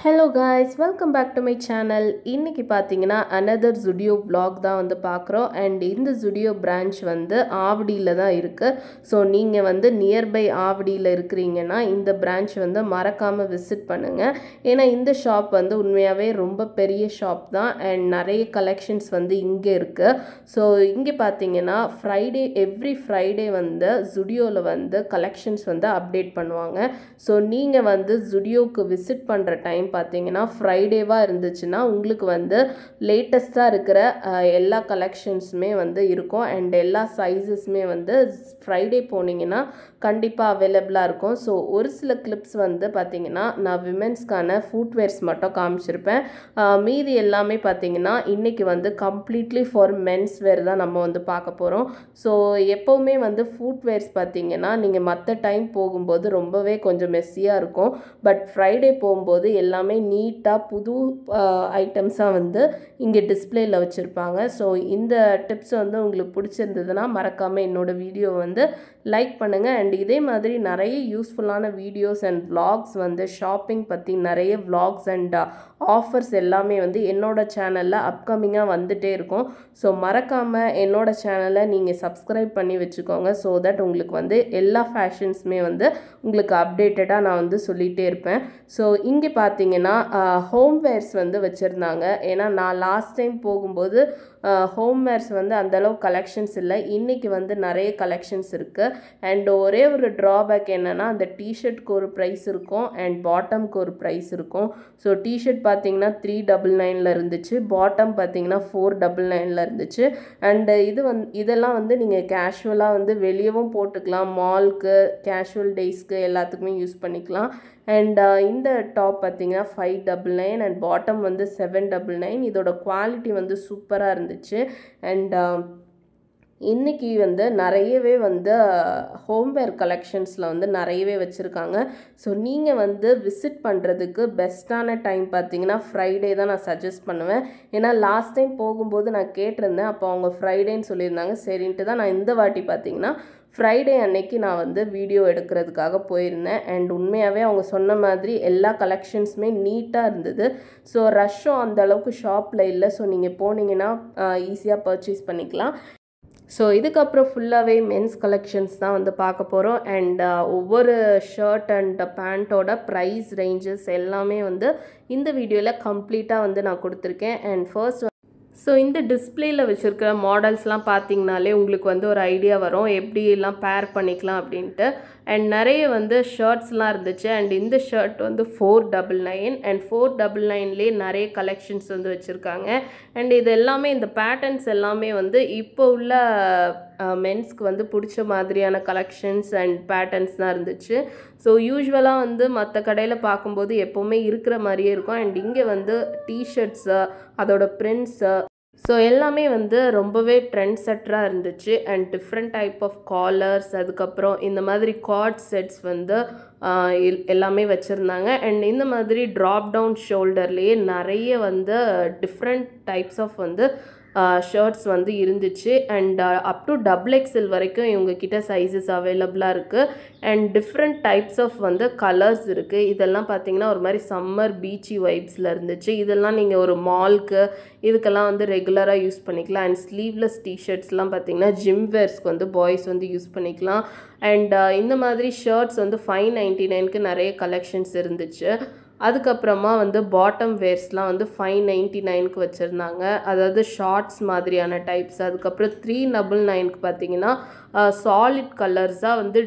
Hello guys, welcome back to my channel. இன்னைக்கு பாத்தீங்கன்னா another Zudio vlog தான் வந்து பார்க்குறோம் and இந்த Zudio branch வந்து ஆவடியில் தான் இருக்கு. ஸோ நீங்கள் வந்து நியர்பை ஆவடியில் இருக்கிறீங்கன்னா இந்த branch வந்து மறக்காமல் விசிட் பண்ணுங்க. ஏன்னா இந்த ஷாப் வந்து உண்மையாகவே ரொம்ப பெரிய ஷாப் தான் and நிறைய கலெக்ஷன்ஸ் வந்து இங்கே இருக்கு. ஸோ இங்கே பார்த்தீங்கன்னா எவ்ரி ஃப்ரைடே வந்து Zudioவில் வந்து கலெக்ஷன்ஸ் வந்து அப்டேட் பண்ணுவாங்க. ஸோ நீங்கள் வந்து Zudioக்கு விசிட் பண்ணுற டைம் பார்த்தீங்கன்னா ஃப்ரைடேவாக இருந்துச்சுன்னா உங்களுக்கு வந்து லேட்டஸ்ட்டாக இருக்கிற எல்லா கலெக்ஷன்ஸுமே வந்து இருக்கும் அண்ட் எல்லா சைஸஸுமே வந்து ஃப்ரைடே போனீங்கன்னா கண்டிப்பாக அவைலபிளாக இருக்கும். ஸோ ஒரு சில கிளிப்ஸ் வந்து பார்த்தீங்கன்னா நான் விமென்ஸ்க்கான ஃபுட்வேர்ஸ் மட்டும் காமிச்சிருப்பேன். மீதி எல்லாமே பார்த்தீங்கன்னா இன்றைக்கி வந்து கம்ப்ளீட்லி ஃபார் மென்ஸ் வேர் தான் நம்ம வந்து பார்க்க போகிறோம். ஸோ எப்போவுமே வந்து ஃபுட்வேர்ஸ் பார்த்தீங்கன்னா நீங்கள் மற்ற டைம் போகும்போது ரொம்பவே கொஞ்சம் மெஸ்ஸியாக இருக்கும். பட் ஃப்ரைடே போகும்போது எல்லாமே நீட்டாக புது ஐட்டம்ஸாக வந்து இங்கே டிஸ்பிளேயில் வச்சுருப்பாங்க. ஸோ இந்த டிப்ஸ் வந்து உங்களுக்கு பிடிச்சிருந்ததுன்னா மறக்காமல் என்னோடய வீடியோ வந்து லைக் பண்ணுங்கள். அண்ட் இதே மாதிரி நிறைய யூஸ்ஃபுல்லான வீடியோஸ் அண்ட் vlogs வந்து ஷாப்பிங் பற்றி நிறைய vlogs அண்ட் ஆஃபர்ஸ் எல்லாமே வந்து என்னோடய சேனலில் அப்கமிங்காக வந்துகிட்டே இருக்கும். ஸோ மறக்காமல் என்னோடய சேனலை நீங்கள் சப்ஸ்கிரைப் பண்ணி வச்சுக்கோங்க. ஸோ தட் உங்களுக்கு வந்து எல்லா ஃபேஷன்ஸுமே வந்து உங்களுக்கு அப்டேட்டடாக நான் வந்து சொல்லிகிட்டே இருப்பேன். ஸோ இங்கே பார்த்தீங்கன்னா ஹோம்வேர்ஸ் வந்து வச்சுருந்தாங்க. ஏன்னா நான் லாஸ்ட் டைம் போகும்போது ஹோம்வேர்ஸ் வந்து அந்தளவு கலெக்ஷன்ஸ் இல்லை. இன்றைக்கி வந்து நிறைய கலெக்ஷன்ஸ் இருக்குது. அண்ட் ஒரே ஒரு ட்ராபேக் என்னென்னா அந்த டிஷர்ட்க்கு ஒரு ப்ரைஸ் இருக்கும் அண்ட் பாட்டம்க்கு ஒரு ப்ரைஸ் இருக்கும். ஸோ டிஷர்ட் பார்த்தீங்கன்னா 399 இருந்துச்சு, பாட்டம் பார்த்தீங்கன்னா 499 இருந்துச்சு. அண்டு இதெல்லாம் வந்து நீங்கள் கேஷுவலாக வந்து வெளியவும் போட்டுக்கலாம், மால்க்கு கேஷுவல் டேஸ்க்கு எல்லாத்துக்குமே யூஸ் பண்ணிக்கலாம். அண்ட் இந்த டாப் பார்த்தீங்கன்னா 599 அண்ட் பாட்டம் வந்து 799. இதோட குவாலிட்டி வந்து சூப்பராக இருந்துச்சு. அண்ட் இன்றைக்கி வந்து நிறையவே வந்து ஹோம்வேர் கலெக்ஷன்ஸில் வந்து நிறையவே வச்சுருக்காங்க. ஸோ நீங்கள் வந்து விசிட் பண்ணுறதுக்கு பெஸ்ட்டான டைம் பார்த்தீங்கன்னா ஃப்ரைடே தான் நான் சஜஸ்ட் பண்ணுவேன். ஏன்னா லாஸ்ட் டைம் போகும்போது நான் கேட்டிருந்தேன், அப்போ அவங்க ஃப்ரைடேன்னு சொல்லியிருந்தாங்க. சரின்ட்டு தான் நான் இந்த வாட்டி பார்த்தீங்கன்னா ஃப்ரைடே அன்னைக்கு நான் வந்து வீடியோ எடுக்கிறதுக்காக போயிருந்தேன். அண்ட் உண்மையாகவே அவங்க சொன்ன மாதிரி எல்லா கலெக்ஷன்ஸுமே நீட்டாக இருந்தது. ஸோ ரஷ்ஷும் அந்தளவுக்கு ஷாப்பில் இல்லை. ஸோ நீங்கள் போனீங்கன்னா ஈஸியாக பர்ச்சேஸ் பண்ணிக்கலாம். ஸோ இதுக்கப்புறம் ஃபுல்லாகவே மென்ஸ் கலெக்ஷன்ஸ் தான் வந்து பார்க்க போகிறோம். அண்ட் ஒவ்வொரு ஷர்ட் அண்ட் பேண்ட்டோட ப்ரைஸ் ரேஞ்சஸ் எல்லாமே வந்து இந்த வீடியோவில் கம்ப்ளீட்டாக வந்து நான் கொடுத்துருக்கேன். அண்ட் ஃபர்ஸ்ட் இந்த டிஸ்பிளேயில் வச்சுருக்கிற மாடல்ஸ்லாம் பார்த்தீங்கனாலே உங்களுக்கு வந்து ஒரு ஐடியா வரும் எப்படிலாம் பேர் பண்ணிக்கலாம் அப்படின்ட்டு. அண்ட் நிறைய வந்து ஷர்ட்ஸ்லாம் இருந்துச்சு. அண்ட் இந்த ஷர்ட் வந்து 499 அண்ட் 499லேயே நிறைய கலெக்ஷன்ஸ் வந்து வச்சுருக்காங்க. அண்ட் இது எல்லாமே இந்த பேட்டர்ன்ஸ் எல்லாமே வந்து இப்போ உள்ள மென்ஸ்க்கு வந்து பிடிச்ச மாதிரியான கலெக்ஷன்ஸ் அண்ட் பேட்டர்ன்ஸ் தான் இருந்துச்சு. ஸோ யூஸ்வலாக வந்து மற்ற கடையில் பார்க்கும்போது எப்போவுமே இருக்கிற மாதிரியே இருக்கும். அண்ட் இங்கே வந்து டிஷர்ட்ஸு அதோட பிரிண்ட்ஸு ஸோ எல்லாமே வந்து ரொம்பவே ட்ரெண்ட் செட்டராக இருந்துச்சு. And different type of collars, அதுக்கப்புறம் இந்த மாதிரி கார்ட் செட்ஸ் வந்து எல்லாமே வச்சுருந்தாங்க. அண்ட் இந்த மாதிரி ட்ராப் டவுன் ஷோல்டர்லேயே நிறைய வந்து டிஃப்ரெண்ட் டைப்ஸ் ஆஃப் வந்து ஷர்ட்ஸ் வந்து இருந்துச்சு. அண்ட் அப் டு XXL வரைக்கும் இவங்கக்கிட்ட சைஸஸ் அவைலபிளாக இருக்குது. அண்ட் டிஃப்ரெண்ட் டைப்ஸ் ஆஃப் வந்து கலர்ஸ் இருக்குது. இதெல்லாம் பார்த்திங்கன்னா ஒரு மாதிரி சம்மர் பீச்சி வைப்ஸில் இருந்துச்சு. இதெல்லாம் நீங்கள் ஒரு மால்க்கு இதுக்கெல்லாம் வந்து ரெகுலராக யூஸ் பண்ணிக்கலாம். அண்ட் ஸ்லீவ்லெஸ் டிஷர்ட்ஸ்லாம் பார்த்திங்கன்னா ஜிம் வேர்ஸ்க்கு வந்து பாய்ஸ் வந்து யூஸ் பண்ணிக்கலாம். அண்ட் இந்த மாதிரி ஷர்ட்ஸ் வந்து 599க்கு நிறைய கலெக்ஷன்ஸ் இருந்துச்சு. அதுக்கப்புறமா வந்து பாட்டம் வேர்ஸ்லாம் வந்து 599க்கு வச்சுருந்தாங்க, அதாவது ஷார்ட்ஸ் மாதிரியான டைப்ஸ். அதுக்கப்புறம் 399க்கு பார்த்தீங்கன்னா சாலிட் கலர்ஸாக வந்து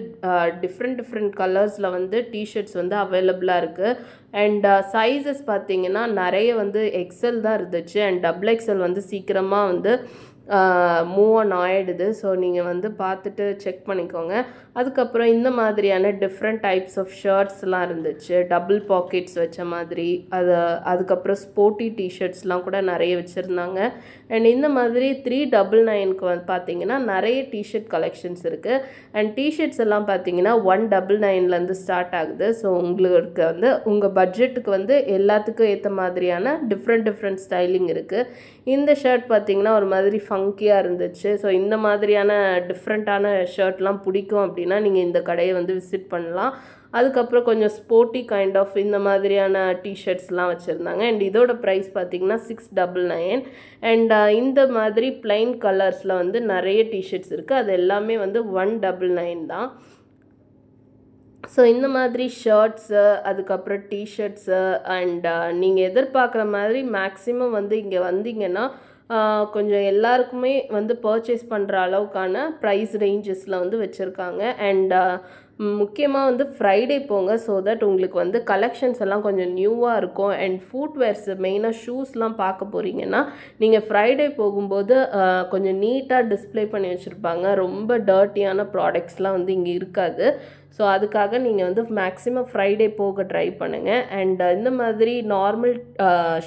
டிஃப்ரெண்ட் கலர்ஸில் வந்து டிஷர்ட்ஸ் வந்து அவைலபிளாக இருக்குது. அண்ட் சைஸஸ் பார்த்தீங்கன்னா நிறைய வந்து XL தான் இருந்துச்சு. அண்ட் XXL வந்து சீக்கிரமாக வந்து மூவ் ஆன் ஆகிடுது. ஸோ நீங்கள் வந்து பார்த்துட்டு செக் பண்ணிக்கோங்க. அதுக்கப்புறம் இந்த மாதிரியான டிஃப்ரெண்ட் டைப்ஸ் ஆஃப் ஷர்ட்ஸ்லாம் இருந்துச்சு, டபுள் பாக்கெட்ஸ் வச்ச மாதிரி. அதுக்கப்புறம் ஸ்போர்ட்டி டிஷர்ட்ஸ்லாம் கூட நிறைய வச்சுருந்தாங்க. அண்ட் இந்த மாதிரி 399க்கு வந்து பார்த்தீங்கன்னா நிறைய டிஷர்ட் கலெக்ஷன்ஸ் இருக்குது. அண்ட் டிஷர்ட்ஸ் எல்லாம் பார்த்தீங்கன்னா 199லேருந்து ஸ்டார்ட் ஆகுது. ஸோ உங்களுக்கு வந்து உங்கள் பட்ஜெட்டுக்கு வந்து எல்லாத்துக்கும் ஏற்ற மாதிரியான டிஃப்ரெண்ட் ஸ்டைலிங் இருக்குது. இந்த ஷர்ட் பார்த்தீங்கன்னா ஒரு மாதிரி ஃபங்கியாக இருந்துச்சு. ஸோ இந்த மாதிரியான டிஃப்ரெண்ட்டான ஷர்ட்லாம் பிடிக்கும் அப்படின்னா நீங்கள் இந்த கடையை வந்து விசிட் பண்ணலாம். அதுக்கப்புறம் கொஞ்சம் ஸ்போர்ட்டி கைண்ட் ஆஃப் இந்த மாதிரியான டிஷர்ட்ஸ்லாம் வச்சுருந்தாங்க. அண்ட் இதோட ப்ரைஸ் பார்த்திங்கன்னா 699. அண்ட் இந்த மாதிரி plain கலர்ஸில் வந்து நிறைய டிஷர்ட்ஸ் இருக்குது. அது எல்லாமே வந்து 199 தான். ஸோ இந்த மாதிரி ஷர்ட்ஸு, அதுக்கப்புறம் டிஷர்ட்ஸு அண்ட் நீங்கள் எதிர்பார்க்குற மாதிரி மேக்ஸிமம் வந்து இங்கே வந்தீங்கன்னா கொஞ்சம் எல்லாருக்குமே வந்து பர்ச்சேஸ் பண்ணுற அளவுக்கான ப்ரைஸ் ரேஞ்சஸில் வந்து வச்சுருக்காங்க. அண்ட் முக்கியமாக வந்து ஃப்ரைடே போங்க. ஸோ தட் உங்களுக்கு வந்து கலெக்ஷன்ஸ் எல்லாம் கொஞ்சம் நியூவாக இருக்கும். அண்ட் ஃபுட்வேர்ஸ் மெயினாக ஷூஸ்லாம் பார்க்க போகிறீங்கன்னா நீங்கள் ஃப்ரைடே போகும்போது கொஞ்சம் நீட்டாக டிஸ்ப்ளே பண்ணி வச்சுருப்பாங்க. ரொம்ப டர்ட்டியான ப்ராடக்ட்ஸ்லாம் வந்து இங்கே இருக்காது. ஸோ அதுக்காக நீங்கள் வந்து மேக்ஸிமம் ஃப்ரைடே போக ட்ரை பண்ணுங்கள். அண்ட் இந்த மாதிரி நார்மல்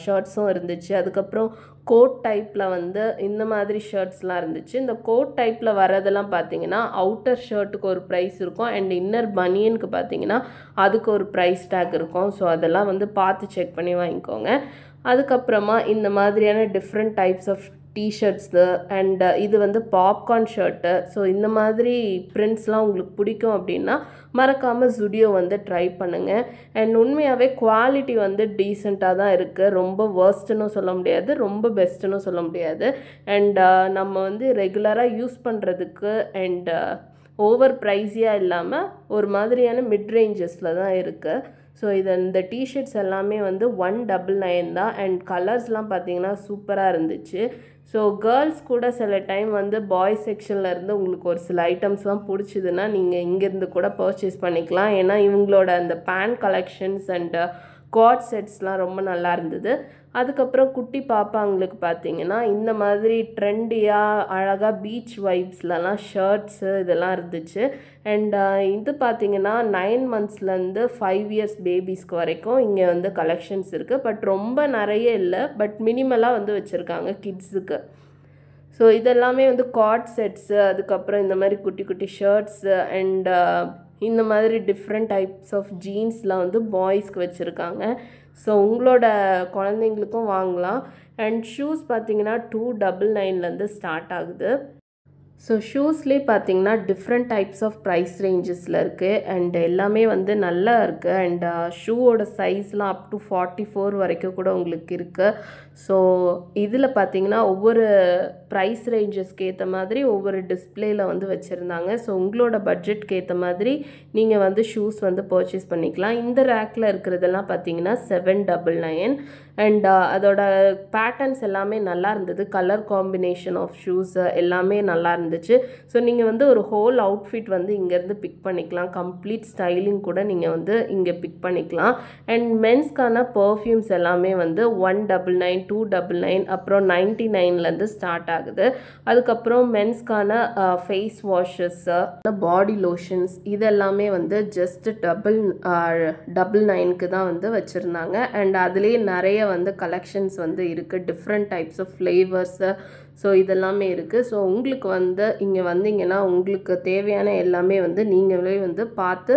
ஷர்ட்ஸும் இருந்துச்சு. அதுக்கப்புறம் கோட் டைப்பில் வந்து இந்த மாதிரி ஷர்ட்ஸ்லாம் இருந்துச்சு. இந்த கோட் டைப்பில் வரதெல்லாம் பார்த்தீங்கன்னா அவுட்டர் ஷர்ட்டுக்கு ஒரு ப்ரைஸ் இருக்கும். அண்ட் இன்னர் பனியனுக்கு பார்த்தீங்கன்னா அதுக்கு ஒரு ப்ரைஸ் டேக் இருக்கும். ஸோ அதெல்லாம் வந்து பார்த்து செக் பண்ணி வாங்கிக்கோங்க. அதுக்கப்புறமா இந்த மாதிரியான different types of t-shirts and இது வந்து பாப்கார்ன் ஷர்ட்டு. ஸோ இந்த மாதிரி பிரிண்ட்ஸ்லாம் உங்களுக்கு பிடிக்கும் அப்படின்னா மறக்காமல் ஜுடியோ வந்து ட்ரை பண்ணுங்கள். அண்ட் உண்மையாகவே குவாலிட்டி வந்து டீசெண்டாக தான் இருக்குது. ரொம்ப வேர்ஸ்ட்டுன்னு சொல்ல முடியாது, ரொம்ப பெஸ்ட்டுன்னு சொல்ல முடியாது. அண்ட் நம்ம வந்து ரெகுலராக யூஸ் பண்ணுறதுக்கு அண்ட் ஓவர் ப்ரைஸியாக இல்லாமல் ஒரு மாதிரியான மிட் ரேஞ்சஸில் தான் இருக்குது. ஸோ இந்த டிஷர்ட்ஸ் எல்லாமே வந்து 199 தான். அண்ட் கலர்ஸ்லாம் பார்த்தீங்கன்னா சூப்பராக இருந்துச்சு. ஸோ கேர்ள்ஸ் கூட சில டைம் வந்து பாய்ஸ் செக்ஷனில் இருந்து உங்களுக்கு ஒரு சில ஐட்டம்ஸ்லாம் பிடிச்சிதுன்னா நீங்கள் இங்கேருந்து கூட பர்ச்சேஸ் பண்ணிக்கலாம். ஏன்னா இவங்களோட அந்த பேண்ட் கலெக்ஷன்ஸ் அண்ட் குவாட் செட்ஸ்லாம் ரொம்ப நல்லா இருந்தது. அதுக்கப்புறம் குட்டி பாப்பாங்களுக்கு பார்த்தீங்கன்னா இந்த மாதிரி ட்ரெண்டியாக அழகாக பீச் வைப்ஸ்லலாம் ஷர்ட்ஸு இதெல்லாம் இருந்துச்சு. அண்ட் இது பார்த்தீங்கன்னா 9 monthsலேருந்து 5 years பேபிஸ்க்கு வரைக்கும் இங்கே வந்து கலெக்ஷன்ஸ் இருக்குது. பட் ரொம்ப நிறைய இல்லை, பட் மினிமலாக வந்து வச்சுருக்காங்க கிட்ஸுக்கு. ஸோ இதெல்லாமே வந்து காட் செட்ஸு, அதுக்கப்புறம் இந்த மாதிரி குட்டி குட்டி ஷர்ட்ஸு அண்ட் இந்த மாதிரி டிஃப்ரெண்ட் டைப்ஸ் ஆஃப் ஜீன்ஸ்லாம் வந்து பாய்ஸ்க்கு வச்சுருக்காங்க. ஸோ உங்களோட குழந்தைங்களுக்கும் வாங்கலாம். அண்ட் ஷூஸ் பார்த்தீங்கன்னா 299லேருந்து ஸ்டார்ட் ஆகுது. ஸோ ஷூஸ்லேயே பார்த்தீங்கன்னா டிஃப்ரெண்ட் டைப்ஸ் ஆஃப் ப்ரைஸ் ரேஞ்சஸில் இருக்குது. அண்ட் எல்லாமே வந்து நல்லா இருக்குது. அண்ட் ஷூவோட சைஸ்லாம் அப் டு 44 வரைக்கும் கூட உங்களுக்கு இருக்குது. ஸோ இதில் பார்த்தீங்கன்னா ஒவ்வொரு ப்ரைஸ் ரேஞ்சஸ்க்கு ஏற்ற மாதிரி ஒவ்வொரு டிஸ்பிளேயில் வந்து வச்சுருந்தாங்க. ஸோ உங்களோட பட்ஜெட்க்கு ஏற்ற மாதிரி நீங்கள் வந்து ஷூஸ் வந்து பர்ச்சேஸ் பண்ணிக்கலாம். இந்த ரேக்கில் இருக்கிறதெல்லாம் பார்த்தீங்கன்னா 799. அண்ட் அதோட பேட்டர்ன்ஸ் எல்லாமே நல்லா இருந்தது. கலர் காம்பினேஷன் ஆஃப் ஷூஸ் எல்லாமே நல்லா இருந்துச்சு. ஸோ நீங்கள் வந்து ஒரு ஹோல் அவுட்ஃபிட் வந்து இங்கேருந்து பிக் பண்ணிக்கலாம். கம்ப்ளீட் ஸ்டைலிங் கூட நீங்கள் வந்து இங்கே பிக் பண்ணிக்கலாம். அண்ட் மென்ஸ்க்கான பர்ஃப்யூம்ஸ் எல்லாமே வந்து 199, 299, அப்புறம் 99லேருந்து ஸ்டார்ட் ஆகுது. அதுக்கப்புறம் மென்ஸ்க்கான ஃபேஸ் வாஷஸ், பாடி லோஷன்ஸ் இதெல்லாமே வந்து ஜஸ்ட் 999க்கு தான் வந்து வச்சுருந்தாங்க. அண்ட் அதுலேயே நிறைய வந்து கலெக்ஷன்ஸ் வந்து இருக்குது. Different types of flavours so இதெல்லாமே இருக்குது. ஸோ உங்களுக்கு வந்து இங்கே வந்தீங்கன்னா உங்களுக்கு தேவையான எல்லாமே வந்து நீங்களே வந்து பார்த்து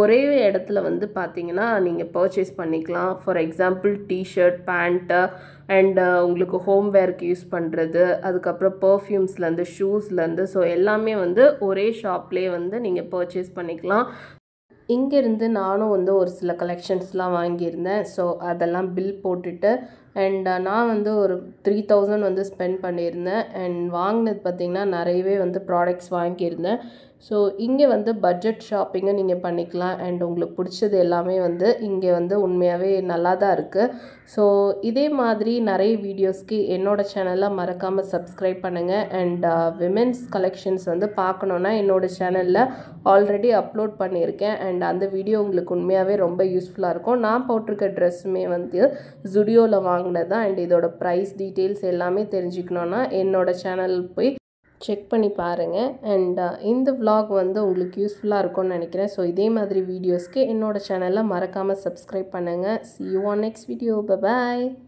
ஒரே இடத்துல வந்து பார்த்தீங்கன்னா நீங்கள் பர்ச்சேஸ் பண்ணிக்கலாம். For example t-shirt, pant and உங்களுக்கு ஹோம்வேருக்கு யூஸ் பண்ணுறது, அதுக்கப்புறம் பர்ஃப்யூம்ஸ்லேருந்து ஷூஸ்லேருந்து ஸோ எல்லாமே வந்து ஒரே ஷாப்லேயே வந்து நீங்கள் பர்ச்சேஸ் பண்ணிக்கலாம். இங்கேருந்து நானும் வந்து ஒரு சில கலெக்ஷன்ஸ்லாம் வாங்கியிருந்தேன். ஸோ அதெல்லாம் பில் போட்டுட்டு அண்ட் நான் வந்து ஒரு 3000 வந்து ஸ்பெண்ட் பண்ணியிருந்தேன். அண்ட் வாங்கினது பார்த்திங்கன்னா நிறையவே வந்து ப்ராடக்ட்ஸ் வாங்கியிருந்தேன். ஸோ இங்கே வந்து பட்ஜெட் ஷாப்பிங்கை நீங்கள் பண்ணிக்கலாம். அண்ட் உங்களுக்கு பிடிச்சது எல்லாமே வந்து இங்கே வந்து உண்மையாகவே நல்லா தான் இருக்குது. ஸோ இதே மாதிரி நிறைய வீடியோஸ்க்கு என்னோடய சேனலை மறக்காமல் சப்ஸ்கிரைப் பண்ணுங்கள். அண்ட் விமென்ஸ் கலெக்ஷன்ஸ் வந்து பார்க்கணுன்னா என்னோடய சேனலில் ஆல்ரெடி அப்லோட் பண்ணியிருக்கேன். அண்ட் அந்த வீடியோ உங்களுக்கு உண்மையாகவே ரொம்ப யூஸ்ஃபுல்லாக இருக்கும். நான் போட்டிருக்க ட்ரெஸ்ஸுமே வந்து ஜுடியோவில் வாங்கினது தான். அண்ட் இதோட ப்ரைஸ் டீட்டெயில்ஸ் எல்லாமே தெரிஞ்சுக்கணுன்னா என்னோடய சேனல் போய் செக் பண்ணி பாருங்கள். அண்ட் இந்த vlog வந்து உங்களுக்கு யூஸ்ஃபுல்லாக இருக்கும்னு நினைக்கிறேன். ஸோ இதே மாதிரி வீடியோஸ்க்கு என்னோடய சேனலை மறக்காமல் சப்ஸ்கிரைப் பண்ணுங்கள். See you on next video. Bye bye.